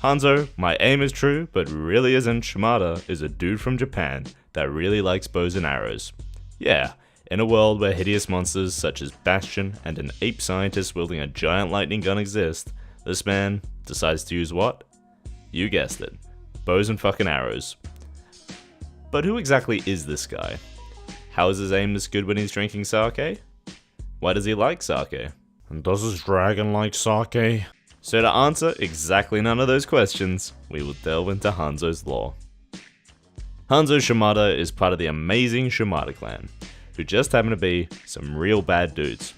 Hanzo, my aim is true, but really isn't. Shimada is a dude from Japan that really likes bows and arrows. Yeah, in a world where hideous monsters such as Bastion and an ape scientist wielding a giant lightning gun exist, this man decides to use what? You guessed it, bows and fucking arrows. But who exactly is this guy? How is his aim this good when he's drinking sake? Why does he like sake? And does his dragon like sake? So to answer exactly none of those questions, we will delve into Hanzo's lore. Hanzo Shimada is part of the amazing Shimada clan, who just happen to be some real bad dudes.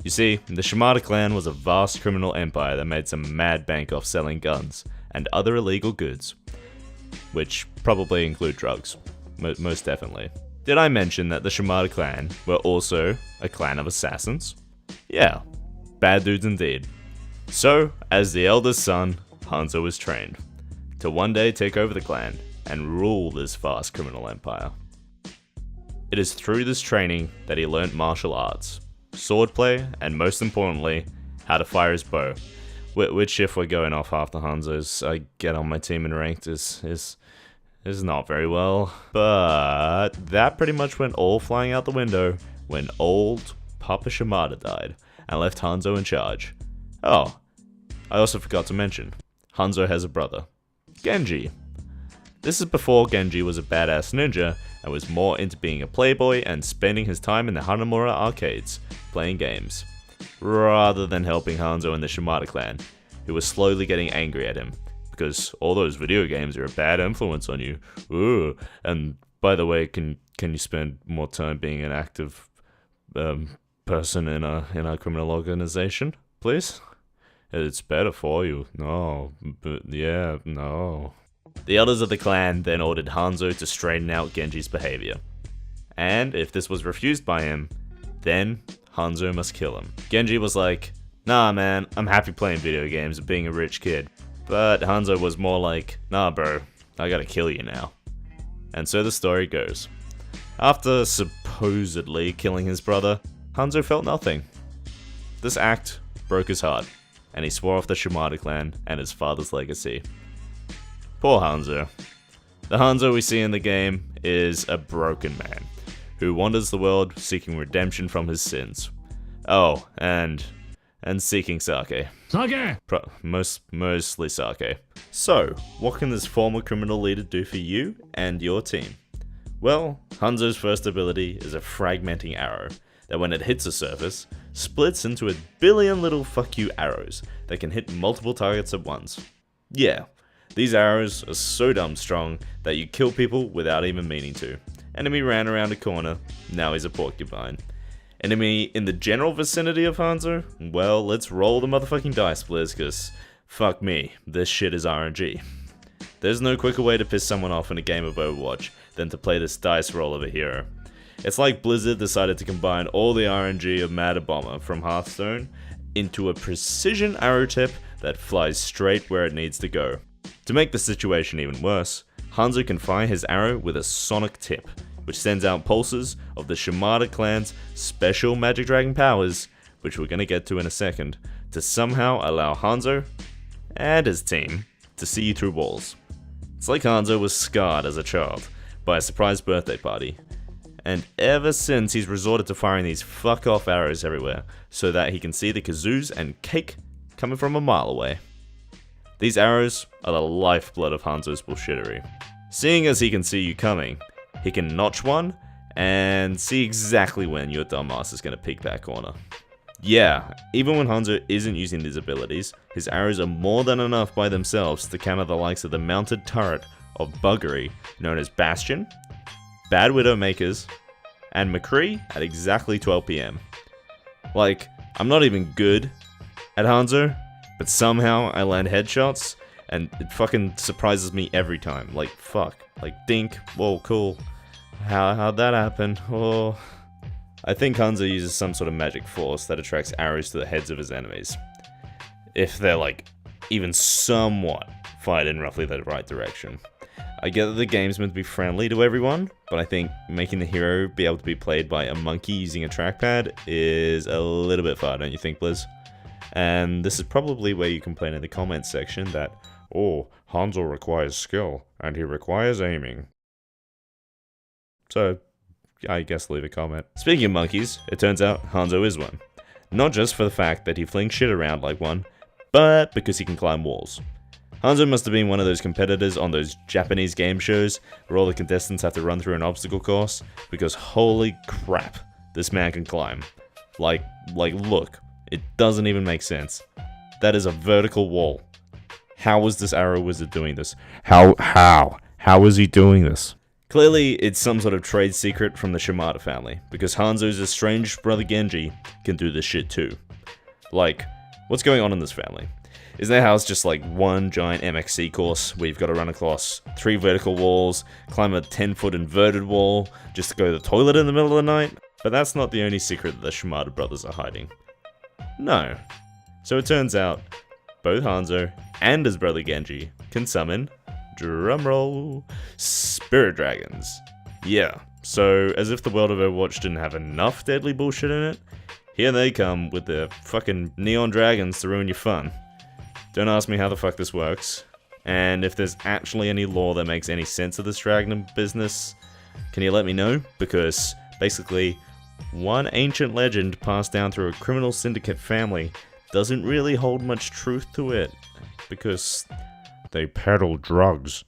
You see, the Shimada clan was a vast criminal empire that made some mad bank off selling guns and other illegal goods, which probably include drugs, most definitely. Did I mention that the Shimada clan were also a clan of assassins? Yeah, bad dudes indeed. So, as the eldest son, Hanzo was trained to one day take over the clan and rule this vast criminal empire. It is through this training that he learnt martial arts, swordplay, and most importantly, how to fire his bow. Which, if we're going off after Hanzo's I get on my team and ranked, is not very well. But that pretty much went all flying out the window when old Papa Shimada died and left Hanzo in charge. Oh, I also forgot to mention, Hanzo has a brother, Genji. This is before Genji was a badass ninja and was more into being a playboy and spending his time in the Hanamura arcades, playing games, rather than helping Hanzo and the Shimada clan, who was slowly getting angry at him, because all those video games are a bad influence on you. Ooh, and by the way, can you spend more time being an active person in a criminal organization, please? It's better for you. No, but yeah, no. The elders of the clan then ordered Hanzo to straighten out Genji's behavior. And if this was refused by him, then Hanzo must kill him. Genji was like, nah man, I'm happy playing video games and being a rich kid. But Hanzo was more like, nah bro, I gotta kill you now. And so the story goes. After supposedly killing his brother, Hanzo felt nothing. This act broke his heart, and he swore off the Shimada clan and his father's legacy. Poor Hanzo. The Hanzo we see in the game is a broken man, who wanders the world seeking redemption from his sins. Oh, and seeking sake. Sake! Mostly sake. So, what can this former criminal leader do for you and your team? Well, Hanzo's first ability is a fragmenting arrow that when it hits a surface, splits into a billion little fuck you arrows that can hit multiple targets at once. Yeah, these arrows are so dumb strong that you kill people without even meaning to. Enemy ran around a corner, now he's a porcupine. Enemy in the general vicinity of Hanzo? Well, let's roll the motherfucking dice, Blizz, cause fuck me, this shit is RNG. There's no quicker way to piss someone off in a game of Overwatch than to play this dice roll of a hero. It's like Blizzard decided to combine all the RNG of Matter Bomber from Hearthstone into a precision arrow tip that flies straight where it needs to go. To make the situation even worse, Hanzo can fire his arrow with a sonic tip, which sends out pulses of the Shimada clan's special Magic Dragon powers, which we're gonna get to in a second, to somehow allow Hanzo and his team to see through walls. It's like Hanzo was scarred as a child by a surprise birthday party, and ever since he's resorted to firing these fuck off arrows everywhere so that he can see the kazoos and cake coming from a mile away. These arrows are the lifeblood of Hanzo's bullshittery. Seeing as he can see you coming, he can notch one and see exactly when your dumbass is going to peek that corner. Yeah, even when Hanzo isn't using these abilities, his arrows are more than enough by themselves to counter the likes of the mounted turret of buggery known as Bastion, Bad Widowmakers, and McCree at exactly 12 PM. Like, I'm not even good at Hanzo, but somehow I land headshots, and it fucking surprises me every time. Like, fuck. Like, dink. Whoa, cool. How'd that happen? Oh. I think Hanzo uses some sort of magic force that attracts arrows to the heads of his enemies. If they're, like, even somewhat fired in roughly the right direction. I get that the game's meant to be friendly to everyone, but I think making the hero be able to be played by a monkey using a trackpad is a little bit far, don't you think, Blizz? And this is probably where you complain in the comments section that Oh, Hanzo requires skill, and he requires aiming. So, I guess leave a comment. Speaking of monkeys, it turns out Hanzo is one. Not just for the fact that he flings shit around like one, but because he can climb walls. Hanzo must have been one of those competitors on those Japanese game shows where all the contestants have to run through an obstacle course, because holy crap, this man can climb. Like, look, it doesn't even make sense. That is a vertical wall. How is this arrow wizard doing this? How is he doing this? Clearly, it's some sort of trade secret from the Shimada family, because Hanzo's estranged brother Genji can do this shit too. Like, what's going on in this family? Is their house just like one giant MXC course where you've got to run across 3 vertical walls, climb a 10-foot inverted wall, just to go to the toilet in the middle of the night? But that's not the only secret that the Shimada brothers are hiding. No. So it turns out, both Hanzo and his brother Genji can summon, drumroll, spirit dragons. Yeah, so as if the world of Overwatch didn't have enough deadly bullshit in it, here they come with their fucking neon dragons to ruin your fun. Don't ask me how the fuck this works, and if there's actually any lore that makes any sense of this dragon business, can you let me know? Because, basically, one ancient legend passed down through a criminal syndicate family doesn't really hold much truth to it, because they peddle drugs.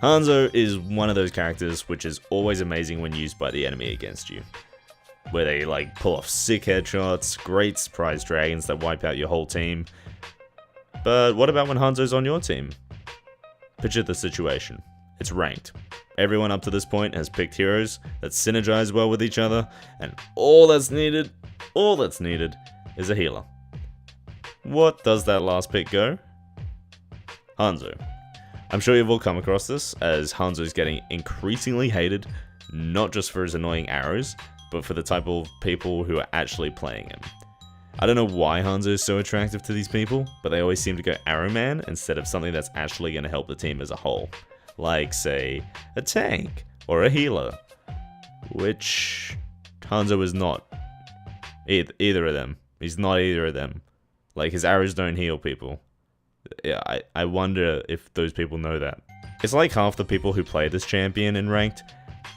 Hanzo is one of those characters which is always amazing when used by the enemy against you. Where they like pull off sick headshots, great surprise dragons that wipe out your whole team. But what about when Hanzo's on your team? Picture the situation. It's ranked. Everyone up to this point has picked heroes that synergize well with each other, and all that's needed is a healer. What does that last pick go? Hanzo. I'm sure you've all come across this, as Hanzo's getting increasingly hated, not just for his annoying arrows, but for the type of people who are actually playing him. I don't know why Hanzo is so attractive to these people, but they always seem to go Arrow Man instead of something that's actually going to help the team as a whole. Like, say, a tank, or a healer. Which Hanzo is not. Either of them. He's not either of them. Like, his arrows don't heal people. Yeah, I wonder if those people know that. It's like half the people who play this champion in Ranked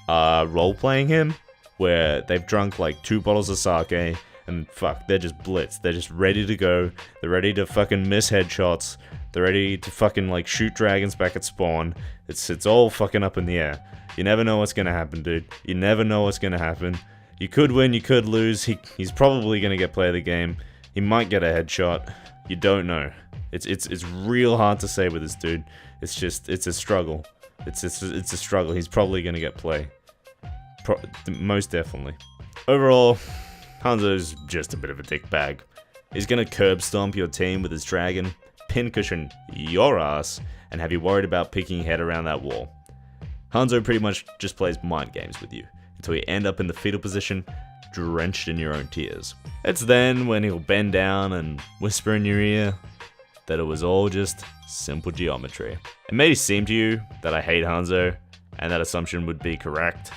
are role-playing him, where they've drunk like 2 bottles of sake, and fuck, they're just blitzed. They're just ready to go. They're ready to fucking miss headshots. They're ready to fucking like shoot dragons back at spawn. It's all fucking up in the air. You never know what's gonna happen, dude. You never know what's gonna happen. You could win, you could lose. He's probably gonna get play of the game. He might get a headshot. You don't know. It's real hard to say with this dude. It's a struggle. It's a struggle. He's probably gonna get play. Most definitely. Overall, Hanzo's just a bit of a dick bag. He's gonna curb stomp your team with his dragon, pincushion your ass, and have you worried about peeking your head around that wall. Hanzo pretty much just plays mind games with you, until you end up in the fetal position, drenched in your own tears. It's then when he'll bend down and whisper in your ear that it was all just simple geometry. It may seem to you that I hate Hanzo, and that assumption would be correct,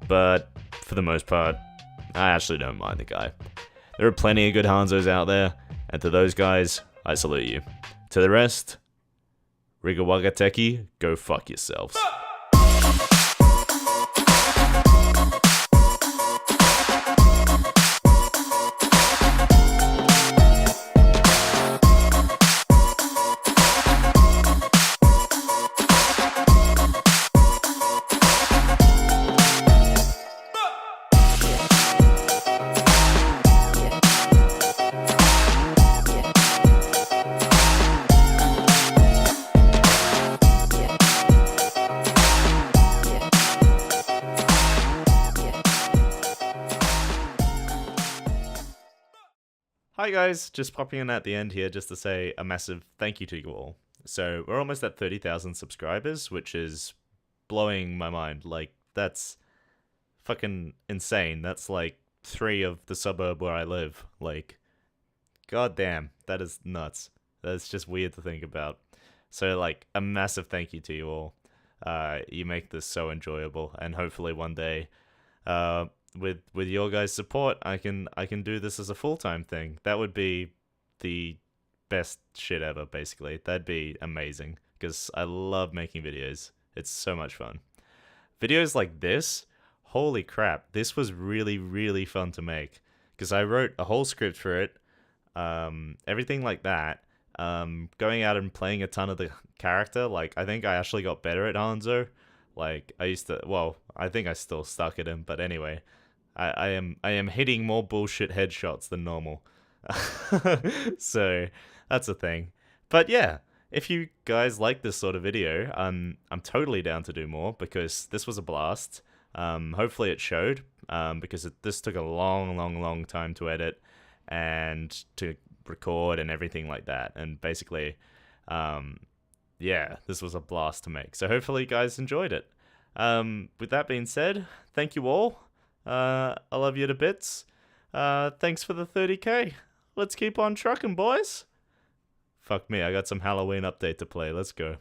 but for the most part, I actually don't mind the guy. There are plenty of good Hanzos out there, and to those guys, I salute you. To the rest, Rigawagateki, go fuck yourselves. Hi guys, just popping in at the end here just to say a massive thank you to you all. So we're almost at 30,000 subscribers, which is blowing my mind. Like, that's fucking insane. That's like 3 of the suburb where I live. Like, goddamn, that is nuts. That's just weird to think about. So like, a massive thank you to you all. You make this so enjoyable, and hopefully one day, with your guys' support, I can do this as a full-time thing. That would be the best shit ever, basically. That'd be amazing, because I love making videos. It's so much fun. Videos like this, holy crap, this was really, really fun to make. Because I wrote a whole script for it, everything like that. Going out and playing a ton of the character, like, I think I actually got better at Hanzo. Like, I used to, well, I think I still stuck at him, but anyway, I am hitting more bullshit headshots than normal. So, that's a thing. But yeah, if you guys like this sort of video, I'm totally down to do more, because this was a blast. Hopefully it showed, because this took a long, long, long time to edit and to record and everything like that. And basically, yeah, this was a blast to make. So hopefully you guys enjoyed it. With that being said, thank you all. I love you to bits. Thanks for the 30k. Let's keep on trucking, boys. Fuck me, I got some Halloween update to play. Let's go.